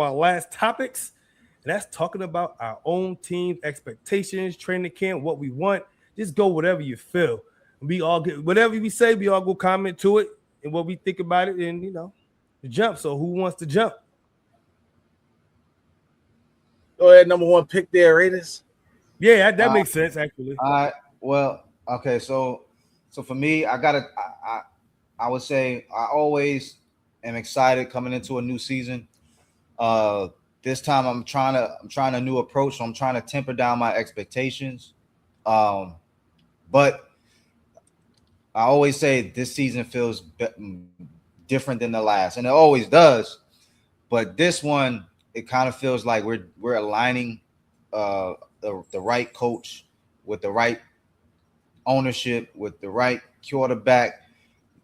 our last topics, and that's talking about our own team expectations, training camp, what we want. Just go whatever you feel. We all get whatever we say. We all go comment to it and what we think about it, and jump. So who wants to jump? Go ahead, number one pick there, Raiders. Yeah, that makes sense actually. Well, okay, so for me, I would say I always am excited coming into a new season. This time I'm trying a new approach, so I'm trying to temper down my expectations. But I always say this season feels different than the last, and it always does. But this one, it kind of feels like we're aligning the right coach with the right ownership, with the right quarterback,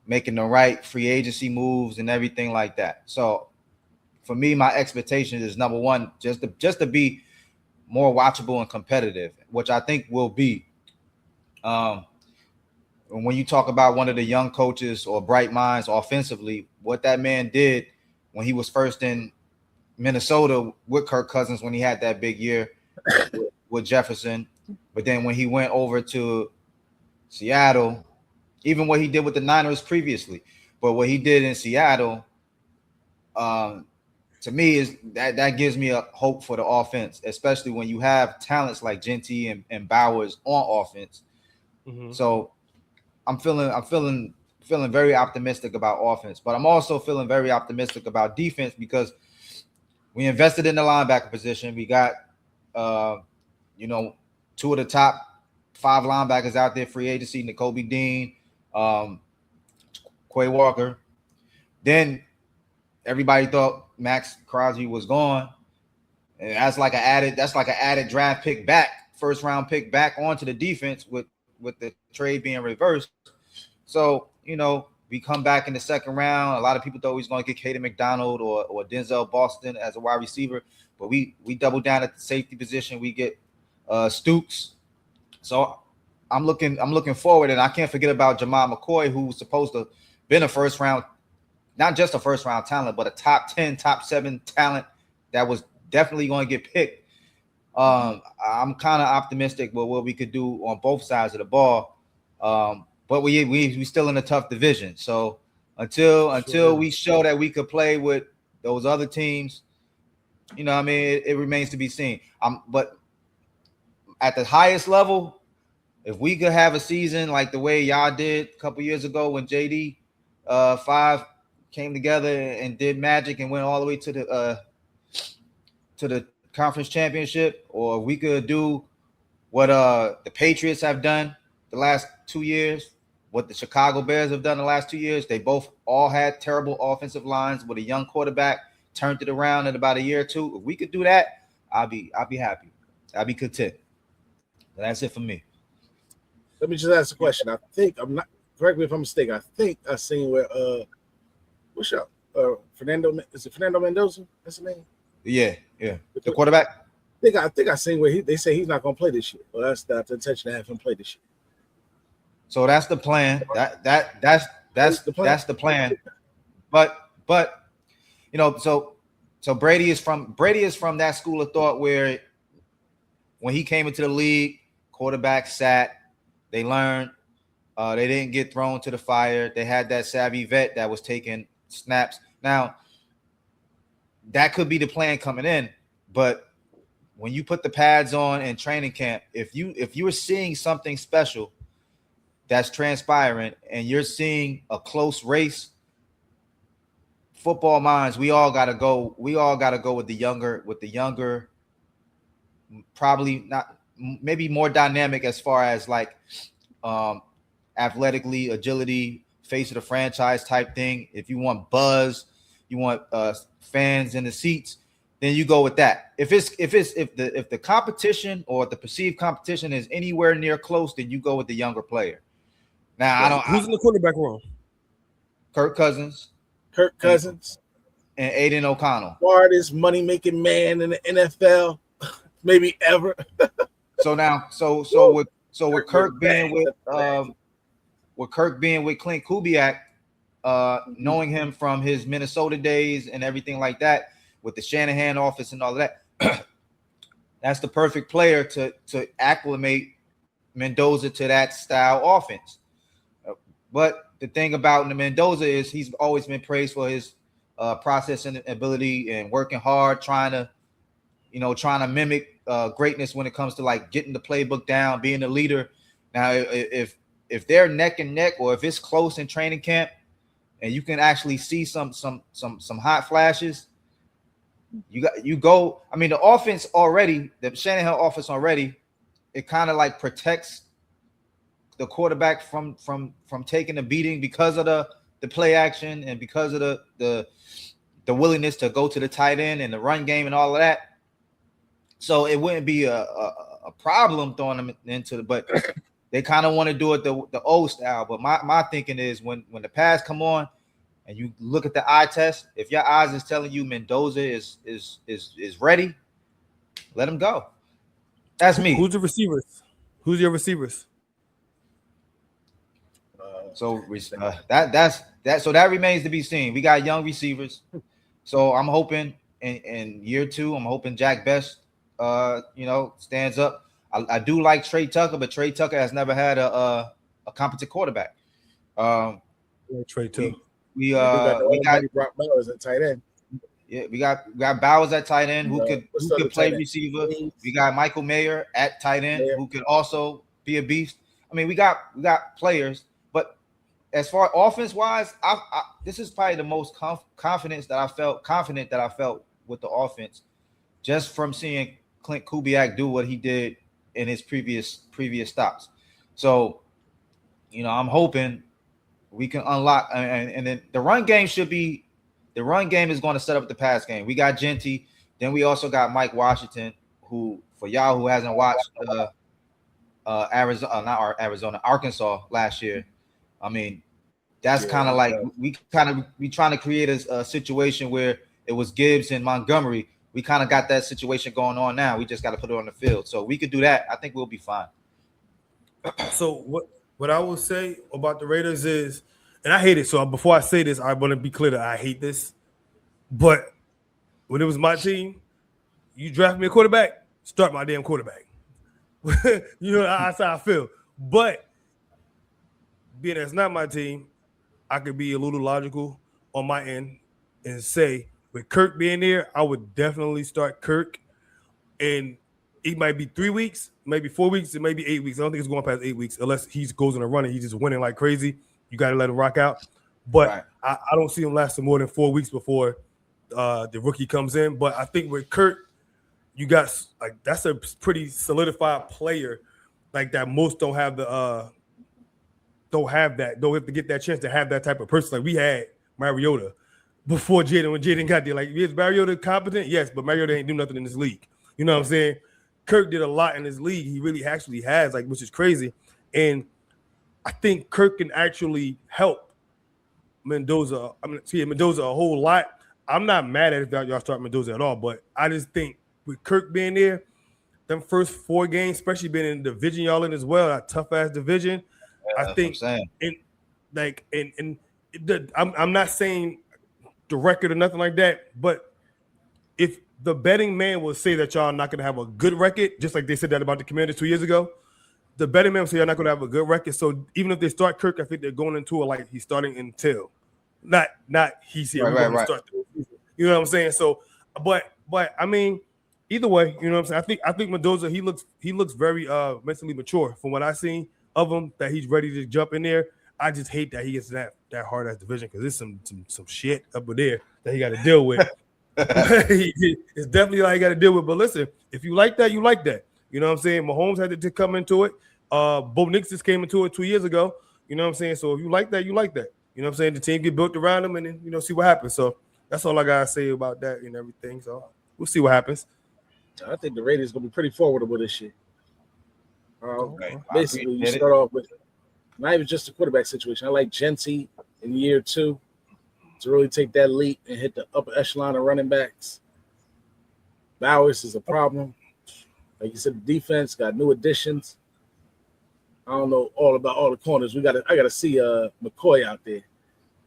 making the right free agency moves and everything like that. So for me, my expectation is number one, just to be more watchable and competitive, which I think will be. When you talk about one of the young coaches or bright minds offensively, what that man did when he was first in Minnesota with Kirk Cousins when he had that big year with Jefferson, but then when he went over to Seattle, even what he did with the Niners previously, but what he did in Seattle, to me is that gives me a hope for the offense, especially when you have talents like Genty and Bowers on offense. Mm-hmm. So I'm feeling very optimistic about offense, but I'm also feeling very optimistic about defense because we invested in the linebacker position. We got, two of the top 5 linebackers out there, free agency, Nakobe Dean, Quay Walker. Then everybody thought Max Crosby was gone. And that's like an added draft pick back, first round pick back onto the defense with the trade being reversed. So, we come back in the second round. A lot of people thought we was going to get Caden McDonald or Denzel Boston as a wide receiver, but we double down at the safety position. We get Stooks. So I'm looking forward, and I can't forget about Jamal McCoy, who's supposed to been a first round, not just a first round talent, but a top 10, top 7 talent that was definitely going to get picked. I'm kind of optimistic with what we could do on both sides of the ball. But we still in a tough division. So until we show that we could play with those other teams, it remains to be seen. But at the highest level, if we could have a season like the way y'all did a couple years ago when JD 5 came together and did magic and went all the way to the conference championship, or we could do what the Patriots have done the last 2 years, what the Chicago Bears have done the last 2 years. They both all had terrible offensive lines with a young quarterback, turned it around in about a year or two. If we could do that, I'll be happy. I'll be content. But that's it for me. Let me just ask a question. I think I'm not, correct me if I'm mistaken. I think I seen where what's up? Fernando, is it Fernando Mendoza? That's the name? Yeah. The quarterback. I think I seen where they say he's not gonna play this year. Well, that's not the intention to have him play this year. So that's the plan. That's the plan. But so Brady is from that school of thought where when he came into the league, quarterback sat, they learned, they didn't get thrown to the fire. They had that savvy vet that was taking snaps. Now, that could be the plan coming in, but when you put the pads on in training camp, if you are seeing something special that's transpiring and you're seeing a close race, football minds, we all gotta go with the younger, probably not, maybe more dynamic as far as like athletically, agility, face of the franchise type thing. If you want buzz, you want fans in the seats, then you go with that. If the competition or the perceived competition is anywhere near close, then you go with the younger player. Now, who's in the quarterback room? Kirk Cousins, and Aiden O'Connell. Smartest money-making man in the NFL, maybe ever. So with Kirk being with Clint Kubiak, knowing him from his Minnesota days and everything like that, with the Shanahan office and all of that, that's the perfect player to acclimate Mendoza to that style offense. But the thing about Mendoza is he's always been praised for his processing ability and working hard, trying to mimic greatness when it comes to like getting the playbook down, being a leader. Now, if they're neck and neck, or if it's close in training camp, and you can actually see some hot flashes, I mean, the offense already, the Shanahan offense already, it kind of like protects the quarterback from taking a beating because of the play action and because of the willingness to go to the tight end and the run game and all of that. So it wouldn't be a problem throwing them into but they kind of want to do it the old style. But my thinking is when the pass come on and you look at the eye test, if your eyes is telling you Mendoza is ready, let him go. That's me. Who's the receivers? Who's your receivers? So that's that. So that remains to be seen. We got young receivers. So I'm hoping in year 2, I'm hoping Jack Best stands up. I do like Trey Tucker, but Trey Tucker has never had a competent quarterback. Trey Tucker. We got Brock Bowers at tight end. Yeah, we got Bowers at tight end who could play receiver. We got Michael Mayer at tight end who could also be a beast. I mean, we got players, but as far offense wise, this is probably the most confident that I felt with the offense, just from seeing Clint Kubiak do what he did in his previous stops. So, I'm hoping we can unlock, and then the run game is going to set up the pass game. We got Genty, then we also got Mike Washington, who, for y'all who hasn't watched Arkansas last year. I mean, that's kind of like we trying to create a situation where it was Gibbs and Montgomery. We kind of got that situation going on now. We just got to put it on the field. So we could do that. I think we'll be fine. So what I will say about the Raiders is, and I hate it. So before I say this, I want to be clear that I hate this. But when it was my team, you draft me a quarterback, start my damn quarterback. That's how I feel. But being it's not my team, I could be a little logical on my end and say, with Kirk being there, I would definitely start Kirk. And it might be 3 weeks, maybe 4 weeks, and maybe 8 weeks. I don't think it's going past 8 weeks unless he goes on a run and he's just winning like crazy. You got to let him rock out. But right. I don't see him lasting more than 4 weeks before the rookie comes in. But I think with Kirk, you got that's a pretty solidified player like that. Most don't have don't have to get that chance to have that type of person. Like we had Mariota before Jaden, when Jaden got there. Like, is Mariota competent? Yes, but Mariota ain't do nothing in this league. You know what I'm saying? Kirk did a lot in this league. He really actually has, which is crazy. And I think Kirk can actually help Mendoza. Mendoza a whole lot. I'm not mad at it if y'all start Mendoza at all, but I just think with Kirk being there, them first 4 games, especially being in the division y'all in as well, that tough ass division. I think, I'm not saying the record or nothing like that, but if the betting man will say that y'all not going to have a good record, just like they said that about the Commanders 2 years ago, the betting man will say you're not going to have a good record. So even if they start Kirk, I think they're going into it like he's starting until, not he's here. Right. Start the season. You know what I'm saying? So, but I mean, either way, you know what I'm saying. I think Mendoza he looks very mentally mature from what I've seen of him, that he's ready to jump in there. I just hate that he gets that hard ass division because there's some shit up there that he got to deal with. It's definitely like he got to deal with. But listen, if you like that, you like that. You know what I'm saying? Mahomes had to come into it. Bo Nix just came into it 2 years ago. You know what I'm saying? So if you like that, you like that. You know what I'm saying? The team get built around him and then, see what happens. So that's all I got to say about that and everything. So we'll see what happens. I think the Raiders going to be pretty formidable this year. Basically, you start off with not even just the quarterback situation. I like Genty in year 2 to really take that leap and hit the upper echelon of running backs. Bowers is a problem. Like you said, the defense got new additions. I don't know all about all the corners. I got to see McCoy out there.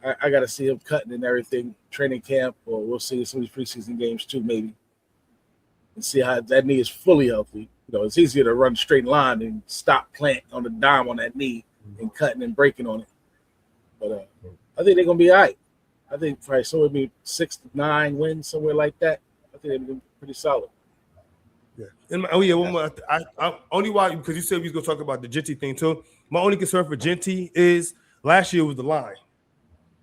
I got to see him cutting and everything, training camp, or we'll see some of these preseason games too, maybe, and see how that knee is fully healthy. It's easier to run straight line and stop plant on the dime on that knee and cutting and breaking on it. But I think they're gonna be all right. I think probably so it'd be 6 to 9 wins, somewhere like that. I think they'd be pretty solid. Yeah. One more. I only why, because you said we was gonna talk about the Genty thing too. My only concern for Genty is last year was the line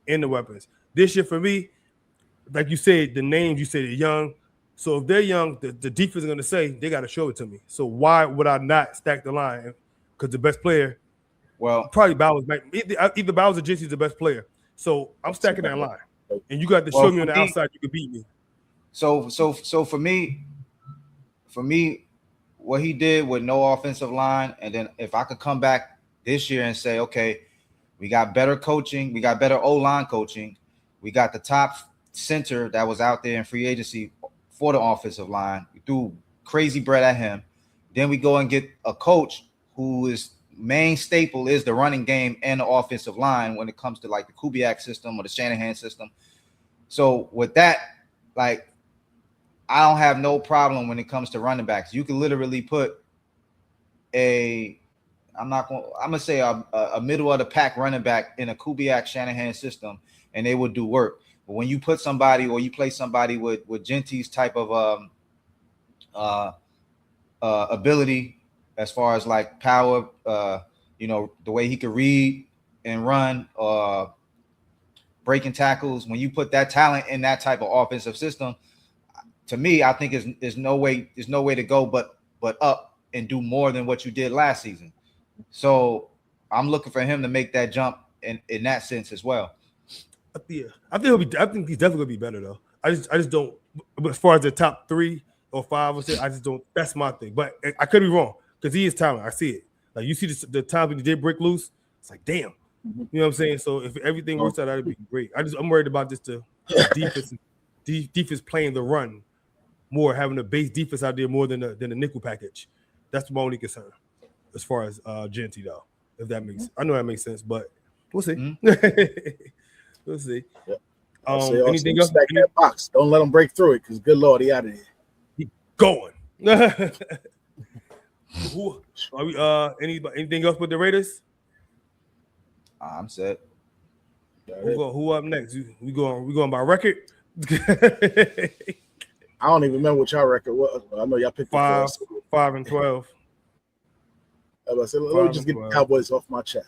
and the weapons. This year for me, like you said, the names you said they're young. So if they're young, the defense is gonna say they got to show it to me. So why would I not stack the line? Because the best player, Well, probably Bowers. Either Bowers or Genty is the best player. So I'm stacking that line, and you got to show me on the outside you can beat me. So for me, what he did with no offensive line, and then if I could come back this year and say, okay, we got better coaching, we got better O-line coaching, we got the top center that was out there in free agency for the offensive line, we threw crazy bread at him. Then we go and get a coach who is main staple is the running game and the offensive line when it comes to like the Kubiak system or the Shanahan system. So with that, like, I don't have no problem when it comes to running backs. You can literally put I'm gonna say a middle of the pack running back in a Kubiak Shanahan system, and they would do work. But when you put somebody or you play somebody with Genty's type of ability as far as like power, the way he could read and run, breaking tackles, when you put that talent in that type of offensive system, to me, I think there's no way to go but up and do more than what you did last season. So I'm looking for him to make that jump in that sense as well. Yeah, I think he's definitely gonna be better though. I just don't. But as far as the top 3 or 5 or 6, I just don't. That's my thing. But I could be wrong because he is talented. I see it. Like you see the time when he did break loose, it's like damn. You know what I'm saying? So if everything works out, that'd be great. I'm worried about just the defense playing the run more, having a base defense out there more than the nickel package. That's my only concern as far as Genty though. If that makes, I know that makes sense, but we'll see. Mm-hmm. We'll see. Yep. Anything else? Stack that box. Don't let him break through it, because good Lord, he out of here. He going. Are we, anything else with the Raiders? I'm set. Who up next? We going by record? I don't even remember what y'all record was. I know y'all picked 5-12. Let me just get the Cowboys off my chest.